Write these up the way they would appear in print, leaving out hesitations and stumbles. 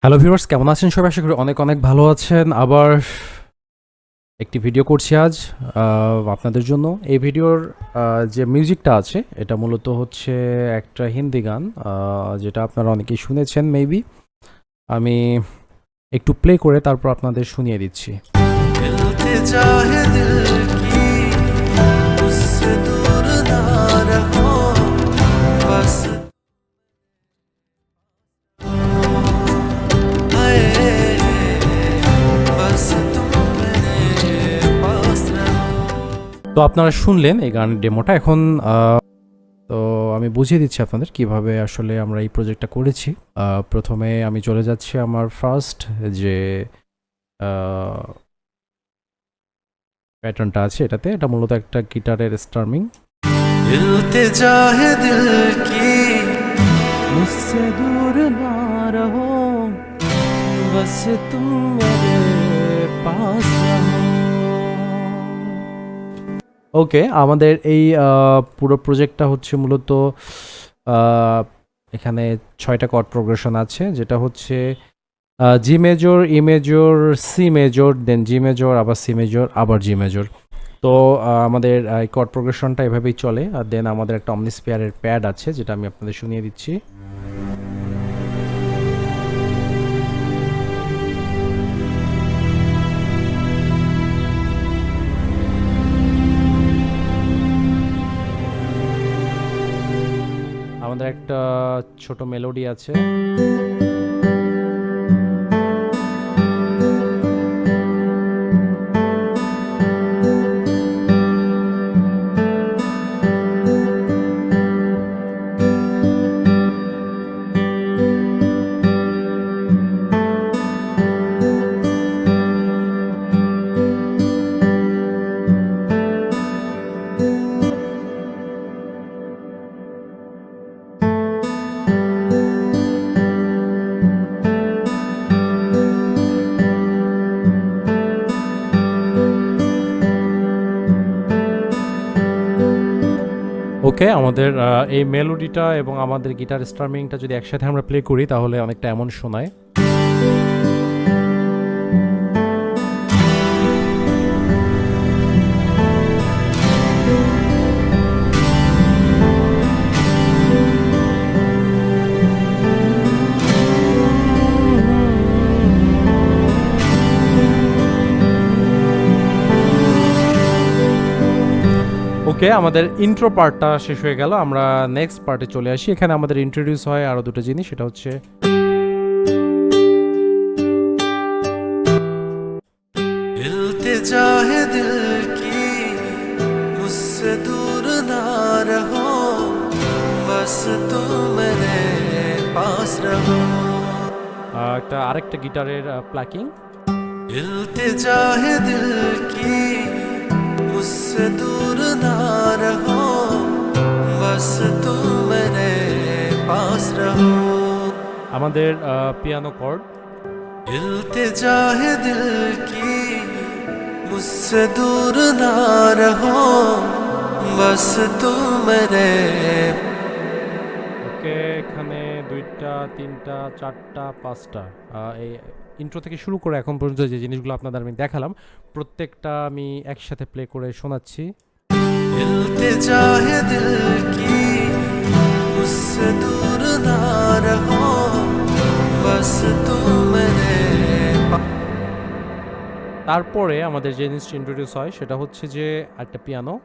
Hello viewers, কেমন আছেন সবাই? আশা করি অনেক অনেক ভালো আছেন। আবার একটি ভিডিও করছি আজ আপনাদের জন্য। এই ভিডিওর যে মিউজিকটা আছে এটা মূলত হচ্ছে একটা হিন্দি গান, যেটা আপনারা অনেকেই শুনেছেন মেবি। আমি একটু প্লে করে তারপর আপনাদের শুনিয়ে দিচ্ছি। তো আপনারা শুনলেন এই গানের ডেমোটা। এখন তো আমি বুঝিয়ে দিচ্ছি আপনাদের কিভাবে আসলে আমরা এই প্রজেক্টটা করেছি। প্রথমে আমি চলে যাচ্ছি আমার ফার্স্ট যে প্যাটার্নটা আছে এটাতে। এটা মূলত একটা গিটারের স্টার্মিং। इल्तिजा है दिल की मुझसे दूर ना रहो, बस तुम मेरे पास रहो। ওকে, আমাদের এই পুরো প্রজেক্টটা হচ্ছে মূলত এখানে 6টা কর্ড প্রোগ্রেশন আছে, যেটা হচ্ছে G major, E major, C major, then G major, আবার সি মেজর, আবার জি মেজর। তো আমাদের এই কর্ড প্রোগ্রেশনটা এভাবেই চলে। আর দেন আমাদের একটা অমনিস্ফিয়ারের প্যাড আছে, যেটা আমি আপনাদের শুনিয়ে দিচ্ছি। আমাদের একটা ছোট মেলোডি আছে। ওকে, আমাদের এই মেলোডিটা এবং আমাদের গিটার স্ট্রামিংটা যদি একসাথে আমরা প্লে করি তাহলে অনেকটা এমন শোনায়। ওকে, আমাদের ইন্ট্রো পার্টটা শেষ হয়ে গেল। আমরা নেক্সট পার্টে চলে আসি। এখানে আমাদের ইন্ট্রোডিউস হয় আরও দুটো জিনিস। সেটা হচ্ছে इल्तिजा है दिल की मुझसे दूर ना रहो बस तुम मेरे पास रहो একটা আরেকটা গিটারের প্লাকিং। इल्तिजा है दिल की मुझसे दूर ना रहो बस तुम मेरे पास रहो আমাদের পিয়ানো কর্ড। इल्तिजा है दिल की मुझसे दूर ना रहो बस तुम मेरे ওকে, এখানে 2টা 3টা 4টা 5টা এই ইন্ট্রো থেকে শুরু করে এখন পর্যন্ত যে জিনিসগুলো আপনাদের আমি দেখালাম প্রত্যেকটা আমি একসাথে প্লে করে শোনাচ্ছি। इल्तिजा है दिल की मुझसे दूर ना रहो बस तुम मेरे তারপরে আমাদের যে জিনিসটা ইন্ট্রোডিউস হয় সেটা হচ্ছে যে একটা পিয়ানো।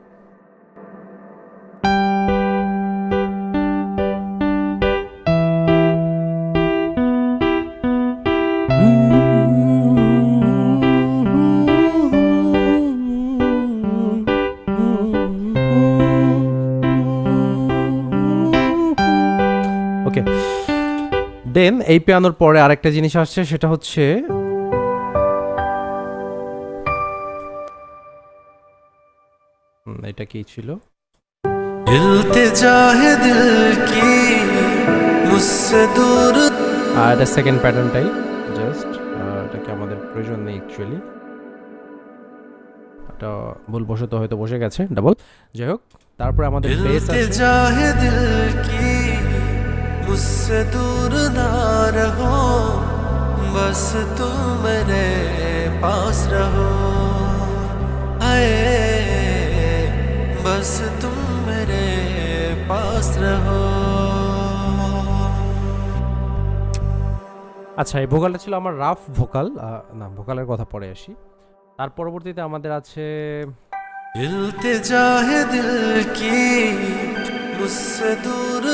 ওকে, দেন এই পিয়ানোর পরে আরেকটা জিনিস আসছে, সেটা হচ্ছে এটা কি ছিল? इल्तिजा है दिल की मुझसे दूर এটা সেকেন্ড প্যাটার্নটাই জাস্ট, এটাকে আমাদের প্রয়োজন নেই অ্যাকচুয়ালি। এটা ভুলবশত হয়তো বসে গেছে ডাবল। যাই হোক, তারপরে আমাদের বেস আছে। इल्तिजा है दिल की मुझसे दूर ना रहो बस तुम मेरे पास रहो हाय बस तुम मेरे पास रहो আচ্ছা, এই ভোকালটা ছিল আমার রাফ ভোকাল। না, ভোকালের কথা পরে আসি। তার পরবর্তীতে আমাদের আছে इल्तिजा है दिल की मुझसे दूर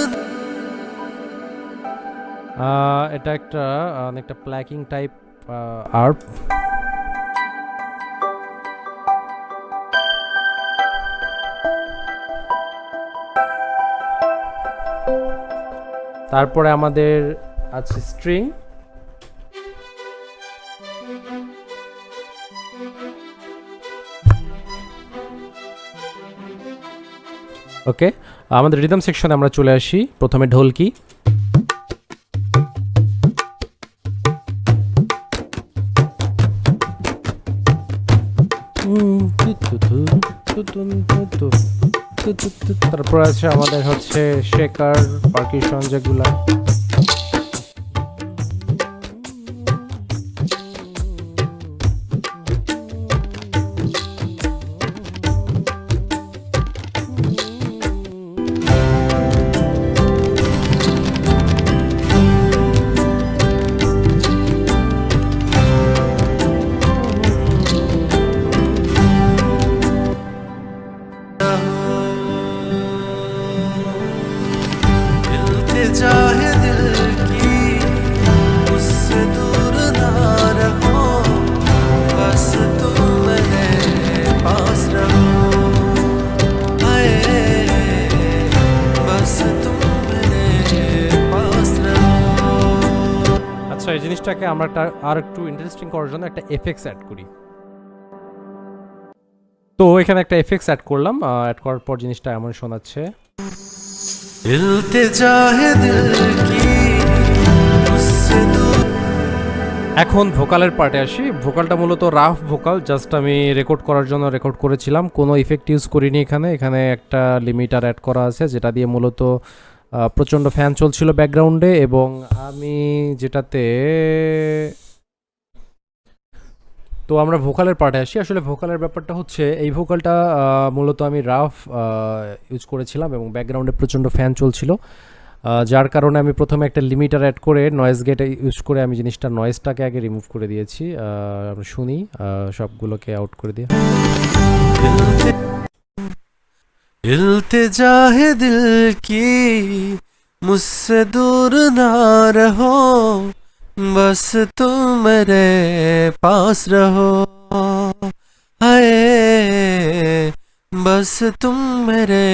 এটা একটা অনেকটা প্ল্যাকিং টাইপ আর্প। তারপরে আমাদের আছে স্ট্রিং। ওকে, আমাদের রিদম সেকশনে আমরা চলে আসি। প্রথমে ঢোলকি, তারপর আছে আমাদের হচ্ছে শেকার, পারকিশন যেগুলা। इल्तिजा है दिल की मुझसे दूर ना रहो बस तुम मेरे पास रहो हाय बस तुम मेरे पास रहो আচ্ছা, এই জিনিসটাকে আমরা আর একটু ইন্টারেস্টিং করার জন্য একটা এফেক্টস অ্যাড করি। তো এখানে একটা এফেক্টস অ্যাড করলাম। অ্যাড করার পর জিনিসটা এমন শোনাচ্ছে। इल्तिजा है दिल की मुझसे दूर এখন ভোকালের পার্টে আসি। ভোকালটা মূলত রাফ ভোকাল, জাস্ট আমি রেকর্ড করার জন্য রেকর্ড করেছিলাম, কোনো ইফেক্ট ইউজ করিনি। এখানে একটা লিমিটার অ্যাড করা আছে, যেটা দিয়ে মূলত প্রচণ্ড ফ্যান চলছিল ব্যাকগ্রাউন্ডে। এবং আমি যেটাতে, তো আমরা ভোকালের পার্টে আসি। আসলে ভোকালের ব্যাপারটা হচ্ছে, এই ভোকালটা মূলত আমি রাফ ইউজ করেছিলাম এবং ব্যাকগ্রাউন্ডে প্রচণ্ড ফ্যান চলছিল, যার কারণে আমি প্রথমে একটা লিমিটার অ্যাড করে নয়েজ গেট ইউজ করে আমি জিনিসটা নয়েজটাকে আগে রিমুভ করে দিয়েছি। আমরা শুনি, সবগুলোকে আউট করে দিয়ে। इल्तिजा है दिल की मुझसे दूर ना रहो बस तुम मेरे पास रहो हाय बस तुम मेरे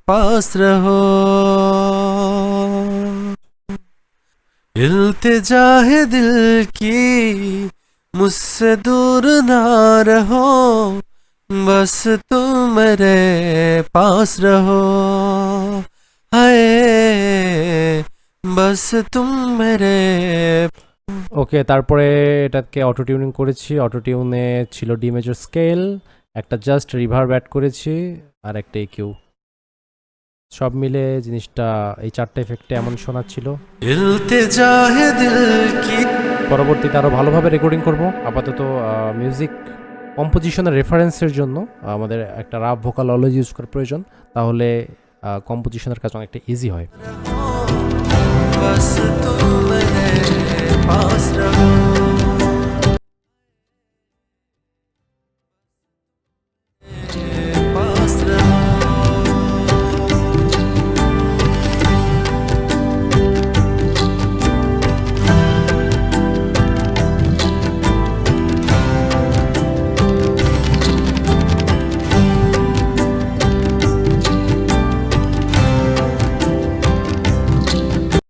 पास रहो इल्तिजा है दिल की मुझसे दूर ना रहो बस तुम मेरे पास रहो हाय बस तुम मेरे ওকে, তারপরে এটাকে অটো টিউনিং করেছি। অটো টিউনে ছিল ডি মেজর স্কেল, একটা জাস্ট রিভার্ব অ্যাড করেছি, আর একটা ইকিউ। সব মিলে জিনিসটা এই চারটে এফেক্টে এমন শোনাচ্ছিল। इल्तिजा है दिल की পরবর্তীতে আরও ভালোভাবে রেকর্ডিং করব। আপাতত মিউজিক কম্পোজিশনের রেফারেন্সের জন্য আমাদের একটা রাফ ভোকাল অলওয়েজ ইউজ করার প্রয়োজন, তাহলে কম্পোজিশনের কাজ অনেকটা ইজি হয়। बस तुम मेरे पास रहो